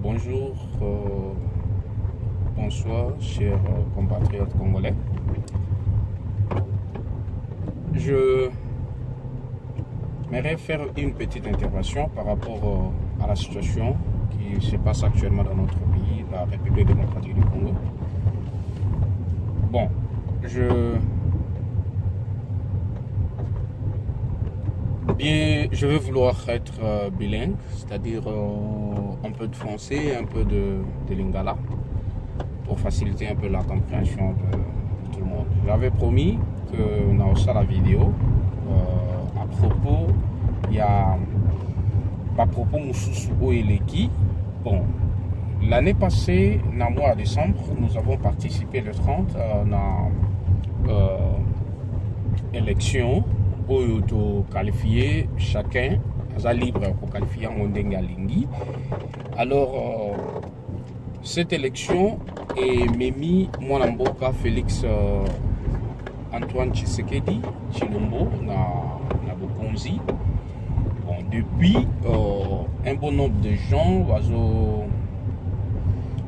Bonjour, bonsoir, chers compatriotes congolais. Je m'aimerais faire une petite intervention par rapport à la situation qui se passe actuellement dans notre pays, la République démocratique du Congo. Bon, je vais vouloir être bilingue, c'est-à-dire un peu de français, un peu de lingala, pour faciliter un peu la compréhension de tout le monde. J'avais promis que dans la vidéo, à propos, il y a à propos Moussousou Oeleki. Bon, l'année passée, dans le mois de décembre, nous avons participé le 30 dans l'élection. Pour qualifier chacun, est libre pour qualifier en Ndengalingi. Alors, cette élection est Memi Mwanamboka Félix Antoine Tshisekedi Chilombo na Bokonzi. Bon, depuis, un bon nombre de gens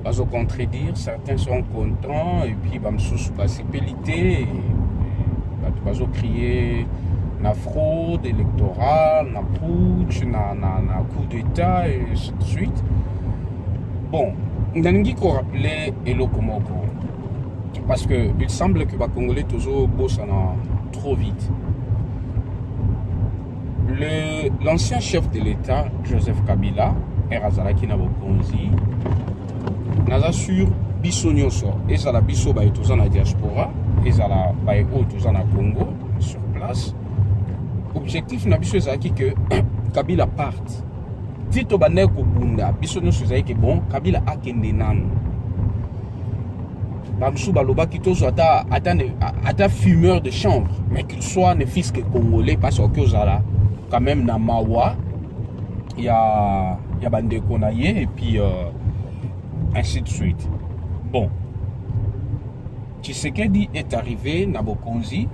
vont contredire, certains sont contents, et puis sous basipélité, vont crier la fraude électorale, la putsch, la coup d'état et ainsi de suite. Bon, on a rappelé Elokomoko parce qu'il semble que les Congolais toujours bossent trop vite. L'ancien chef de l'État, Joseph Kabila, Erazalaki Nabokonzi, n'a sur Bissonyoso, et ça la Bisso ba tous en diaspora, et ça la ba tous en Congo sur place. Objectif na biso ezaki que Kabila parte. Tito banek obunda biso no ezaki que bon Kabila akende nanu. Bamsou baloba kitozo ata fumeur de chambre, mais qu'il soit ne fils que congolais parce que ozala quand même na mawa il y a bandeko na ye et puis ainsi de suite. Bon, Tshisekedi est arrivé na Bokonzi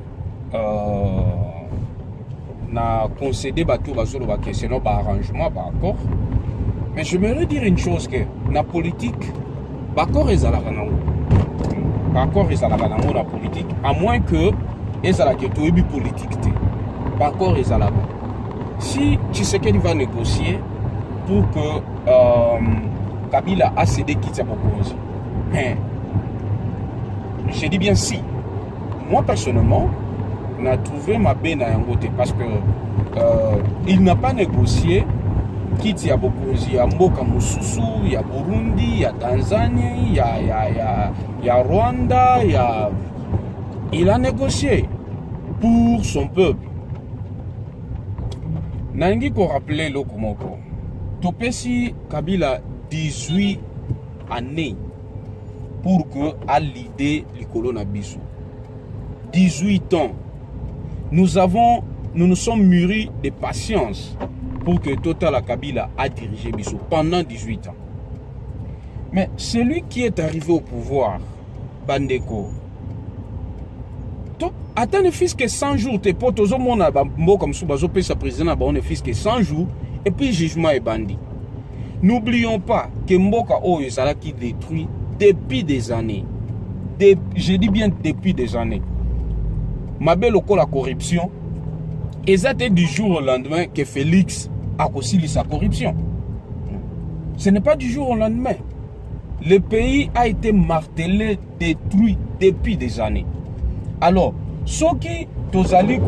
n'a concédé bateau bazolo ba question ba arrangement ba accord, mais je me dire une chose que la politique ba accord ezalaka nango ba accord ezalaka nango la politique, à moins que ezalaka toyebi politique te ba accord ezalaka. Si Tshisekedi va négocier pour que Kabila a cédé quitte Bokonzi, mais je dis bien si, moi personnellement on a trouvé ma benne à Yangote parce que il n'a pas négocié quitte ya Bokonzi, ya Mboka Moussousou, il y a Burundi, il y a Tanzanie, il y a Rwanda, il a négocié pour son peuple. Nangi ko rappelé Lokomoko. Topesi Kabila 18 années pour que à l'idée l'ikolo na biso. 18 ans. Nous nous sommes mûris de patience pour que Total Kabila a dirigé Bissau pendant 18 ans. Mais celui qui est arrivé au pouvoir, Bandeko, attends ne fils que 100 jours, tes potes, aux hommes, comme Soubazo, sa président, on ne fils que 100 jours, et puis jugement est bandit. N'oublions pas que Mboka Oyezala qui détruit depuis des années. Je dis bien depuis des années. Ma belle la corruption, et c'était du jour au lendemain que Félix a aussi sa corruption. Ce n'est pas du jour au lendemain. Le pays a été martelé, détruit depuis des années. Alors, ceux qui tozali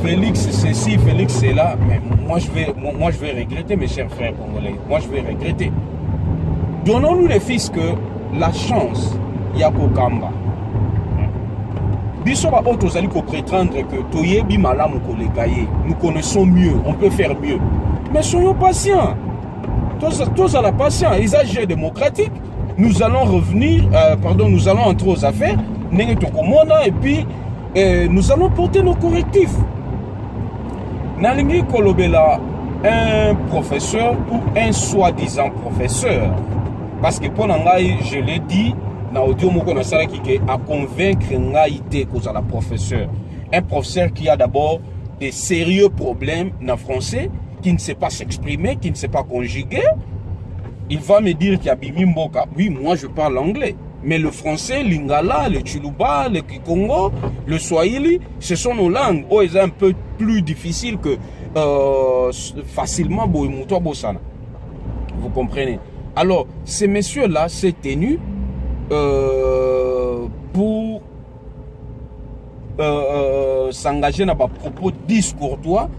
Félix ceci, Félix cela, mais moi je vais regretter, mes chers frères congolais. Moi je vais regretter. Donnons-nous les fils que la chance. Yako Kamba. Bisoba Otozali ko prétendre que Toyebi Malamu Kolegaye, nous connaissons mieux, on peut faire mieux. Mais soyons patients. Tous à la patience, ils agissent démocratique. Nous allons revenir, nous allons entrer aux affaires, et puis nous allons porter nos correctifs. Nalingi Kolobela, un professeur ou un soi-disant professeur, parce que pour Nangaï, je l'ai dit, na audio moko na sala qui a convaincre ngaïté cause à la professeur, un professeur qui a d'abord des sérieux problèmes en français, qui ne sait pas s'exprimer, qui ne sait pas conjuguer, il va me dire qu'il y a Bimi Mboka. Oui, moi je parle anglais. Mais le français, l'ingala, le tshuluba, le kikongo, le swahili, ce sont nos langues. Oh, ils sont un peu plus difficiles que facilement Boimuto Bosana. Vous comprenez? Alors, ces messieurs-là s'est tenu pour s'engager dans des propos discourtois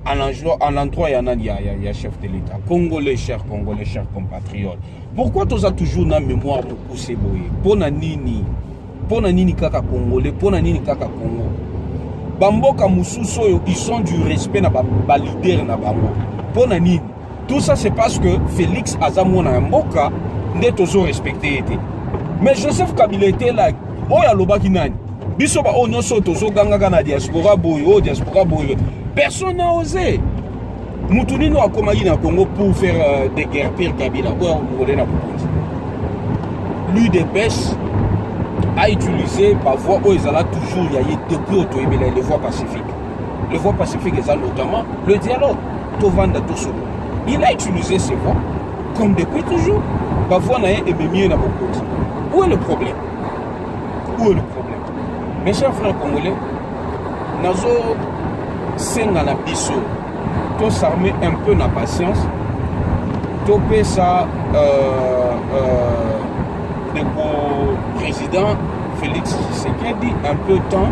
à l'endroit il y a chef de l'État. Congolais, chers compatriotes. Pourquoi tu as toujours dans mémoire beaucoup ces boyés? Pour nini kaka congolais, pour nini kaka Congo. Bamboka mususo ils sont du respect na ba leader na bango. Pour nini? Tout ça c'est parce que Félix Azamona Mboka n'est toujours respecté. Mais Joseph Kabila était là. Oh ya loba kinani. Biso ba onyo soto so ganga na diaspora boy, oh diaspora boy. Personne n'a osé. Moutounino a commandé dans le Congo pour faire des guerres pires Kabila. L'UDPS a utilisé par voie où ils allaient toujours y aller depuis les voies pacifiques. Les voies pacifiques, ils ont notamment le dialogue. Il a utilisé ces voies comme depuis toujours. Parfois, on a aimé dans beaucoup. Où est le problème? Où est le problème? Mes chers frères congolais, nous avons biso. To s'armer un peu na patience, to paie ça le président Félix Tshisekedi un peu de temps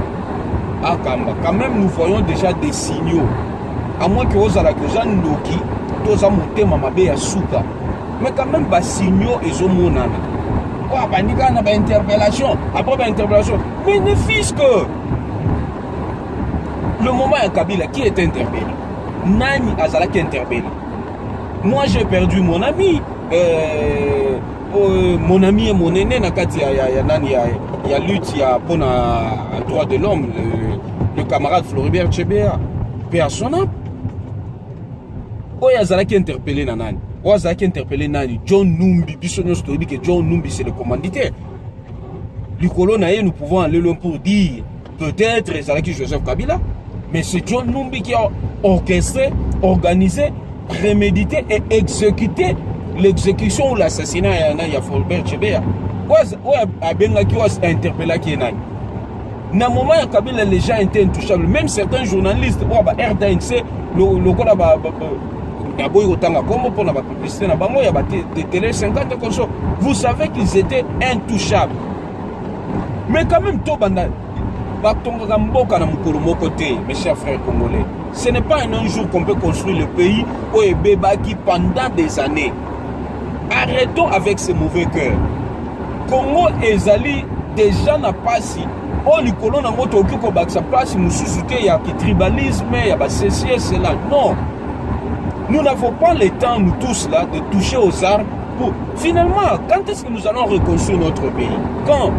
à Kamba. Quand même, nous voyons déjà des signaux. À moins que vous ayez déjà Ndoki, tous à monter Mamabe à Souka. Mais quand même, des signaux et zomonana. Oh, bah, il y a une interpellation. Après l'interpellation, mais ne fils que le moment à Kabila, qui est interpellé? Nani Azala qui interpellé. Moi j'ai perdu mon ami. Mon ami et mon aîné, il y a lutte pour le droit de l'homme, le camarade Floribert Chebea. Paix à son âme. Oh, Azala qui interpellé Nani. Oh, Azala qui interpellé Nani. John Numbi, Bissonio Story, que John Numbi c'est le commanditaire. Du colon, nous pouvons aller loin pour dire peut-être Azala qui Joseph Kabila. Mais c'est John Numbi qui a orchestré, organisé, prémédité et exécuté l'exécution ou l'assassinat de Floribert Chebea. Où a interpellé qui est là. Dans le moment où Kabila, les gens étaient intouchables. Même certains journalistes, RDNC, le code vous savez qu'ils étaient intouchables. Mais quand même, mes chers frères congolais, ce n'est pas un jour qu'on peut construire le pays au Ebebaki pendant des années. Arrêtons avec ce mauvais cœur. Congo et Zali déjà n'a pas si. Oh, les colons n'a pas occupé sa place, nous sous-soutenons, il y a le tribalisme, il y a ceci, cela. Non. Nous n'avons pas le temps, nous tous là, de toucher aux armes. Pour... Finalement, quand est-ce que nous allons reconstruire notre pays? Quand?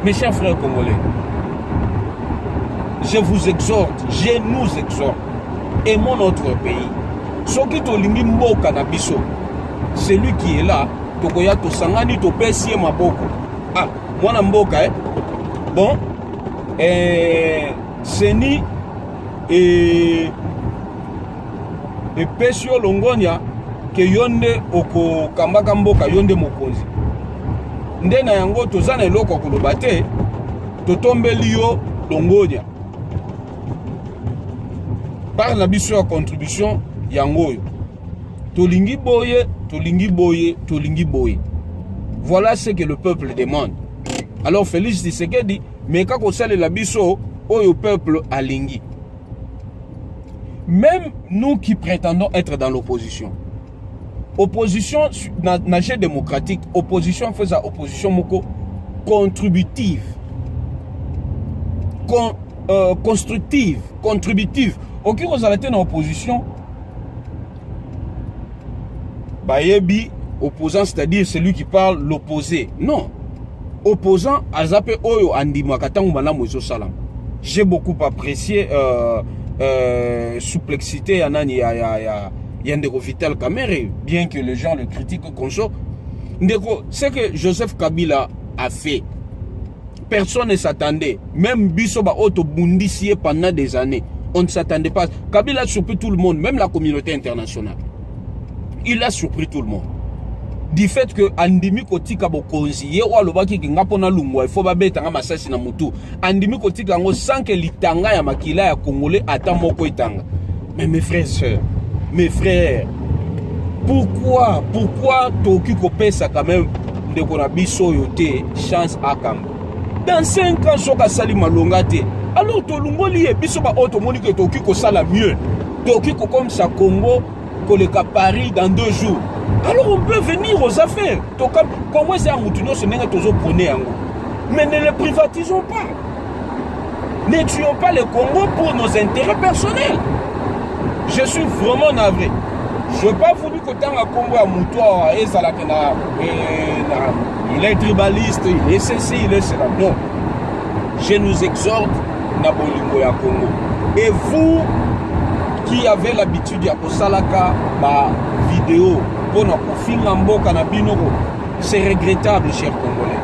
Mes chers frères congolais, je vous exhorte, je nous exhorte, aimons notre pays. Soki tolingi mboka na biso, celui qui est là, tokoya tosangani topesie maboko. Ah, mwana mboka Bon, Seni et Pesio Longonia ke yonde oko kambaka mboka yonde mokonzi. Nde na yango tozana eloko koloba te, totombeli yo Longonia. Par la biso ya contribution yango yo. Tolingi boye, tolingi boye, tolingi boye. Voilà ce que le peuple demande. Alors Félix Tshisekedi, mais quand on sale la biso, au peuple alingi. Même nous qui prétendons être dans l'opposition. Opposition nagé démocratique, opposition faisait opposition moko contributive. Constructive, contributive. Ok, vous allez être en opposition. Bayebi, opposant, c'est-à-dire celui qui parle l'opposé. Non. Opposant, Azape Oyo Andima Katangu Manamo Salam. J'ai beaucoup apprécié souplexité Yandeko Vital Kamere, bien que les gens le critiquent comme ça. Ce que Joseph Kabila a fait, personne ne s'attendait. Même Bisoba Oto Bundisier pendant des années. On ne s'attendait pas. Kabila a surpris tout le monde, même la communauté internationale. Il a surpris tout le monde. Du fait que Andimi Kotika Bokonzi, Yewa Lobaki Ngapona Lungwa, il faut babeta nga masasi na mutu. Andimi Kotika ngo sans que l'itanga ya makila ya Congolais attend moko itanga. Mais mes frères et sœurs, mes frères, pourquoi Toki Kopesa quand même de Konabiso yote chance à Kambo? Dans 5 ans, Soka Sali Malongate. Alors, Tolungoli et Bisoba Otomoni que Toki Kosala mieux. Toki comme ça Congo, Koleka Paris dans 2 jours. Alors on peut venir aux affaires. Comment c'est un moutonneau, ce n'est pas toujours prôné. Mais ne le privatisons pas. Ne tuons pas le Congo pour nos intérêts personnels. Je suis vraiment navré. Je n'ai pas voulu que tant à Congo à Moutoua, il est tribaliste, il est ceci, il est cela. Non. Je nous exhorte na bolingo ya Congo. Et vous qui avez l'habitude ya kosalaka ma vidéo pour na kofinga mboka na binoko, c'est regrettable, chers Congolais.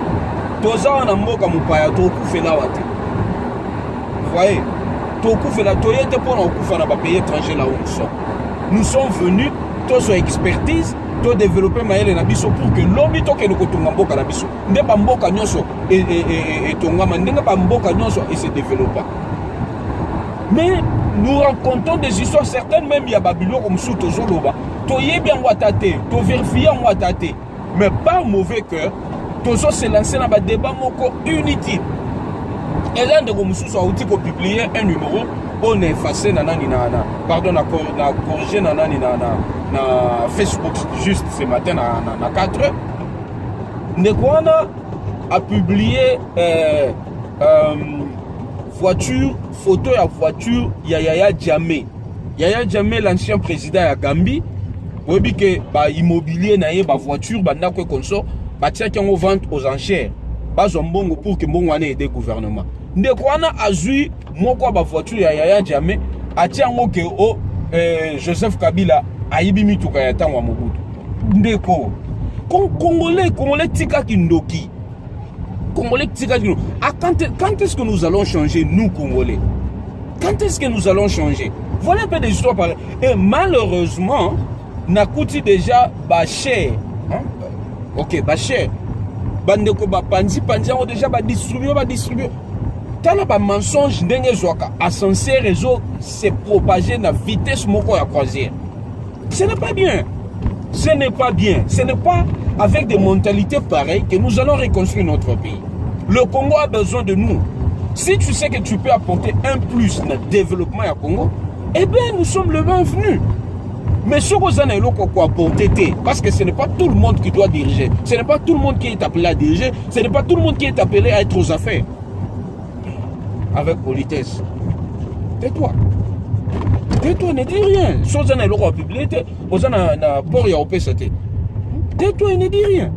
Toza na mboka mupaya to kufela wate. Voyez, to kufela to yete pour na kufa na ba pays étranger là où nous sommes. Nous sommes venus tous expertise, to développer maël na biso pour que l'homme to ke no kotunga mboka na biso. Nde ba mboka nyonso et tongama ndenge ba mboka nyonso et se développer. Mais nous rencontrons des histoires certaines, même il y a Babylone comme sous Tozoloba. Toye bien watate, to vérifier en watate. Mais pas mauvais cœur, Tozo se lancer dans un débat moko inutile. Et là, de Romusou a outil pour publier un numéro, on est effacé pardon, na corrigé na Facebook juste ce matin na 4 heures. Nekwana a publié voiture, photo à voiture, Yaya Jammeh. Yaya Jammeh, l'ancien président de Gambie, vous voyez que l'immobilier, la voiture, le consort, tiens qui ont vente aux enchères. Zombongo pour que mon ane aide le gouvernement. Ndekwana a zui, mon quoi, la voiture, Yaya Jammeh, a tiens que Joseph Kabila, a yibimi tout kayatan wa Mobutu. Ndeko. Congolais, tika kindoki. Congolais, quand est-ce que nous allons changer, nous, Congolais? Quand est-ce que nous allons changer? Voilà un peu des histoires par là. Et malheureusement, Nakouti déjà, cher. Hein? Ok, cher. Bandeko, panzi, on déjà, distribuer. T'as là, mensonge, n'enge zoaka. Ascenseur, réseau, c'est propagé na vitesse moko à croisière. Ce n'est pas bien. Ce n'est pas bien. Ce n'est pas avec des mentalités pareilles que nous allons reconstruire notre pays. Le Congo a besoin de nous. Si tu sais que tu peux apporter un plus dans le développement du Congo, eh bien, nous sommes le bienvenu. Mais ce que vous avez apporté, parce que ce n'est pas tout le monde qui doit diriger. Ce n'est pas tout le monde qui est appelé à diriger. Ce n'est pas tout le monde qui est appelé à être aux affaires. Avec politesse. Tais-toi. Tais-toi, ne dis rien. Si vous avez le public, vous avez un port à OPCT. Tais-toi et ne dis rien.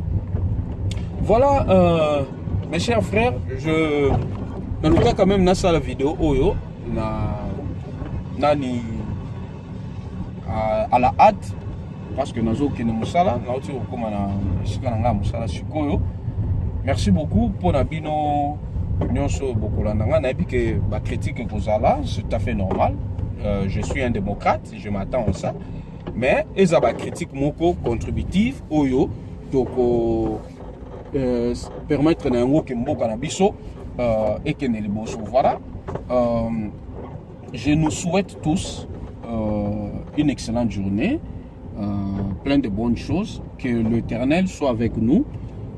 Voilà, mes chers frères, je dans le cas quand même dans la vidéo oyo nani à la hâte parce que nous avons musala merci beaucoup pour nabino nyonso bokolanda na que ba critique kozala c'est tout à fait normal. Je suis un démocrate, je m'attends à ça, mais eza ba critique moko contributive oyo toko permettre na ngo ke mboka na biso et que ne liboso. Voilà, je nous souhaite tous une excellente journée, plein de bonnes choses, que l'Éternel soit avec nous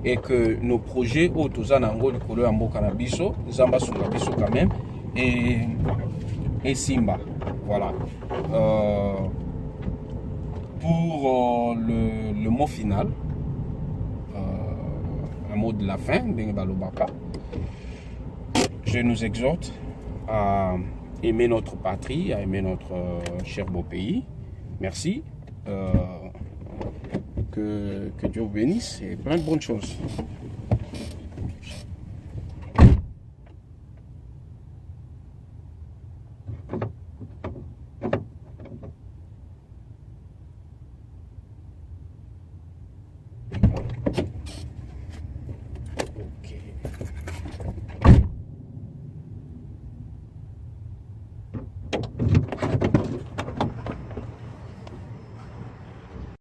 et que nos projets au Tozanango, le Kolo Ambo Kanabiso, Zamba Sungabiso quand même, et Simba. Voilà. Pour le mot final, un mot de la fin, je nous exhorte à aimer notre patrie, à aimer notre cher beau pays. Merci. Que Dieu vous bénisse et plein de bonnes choses.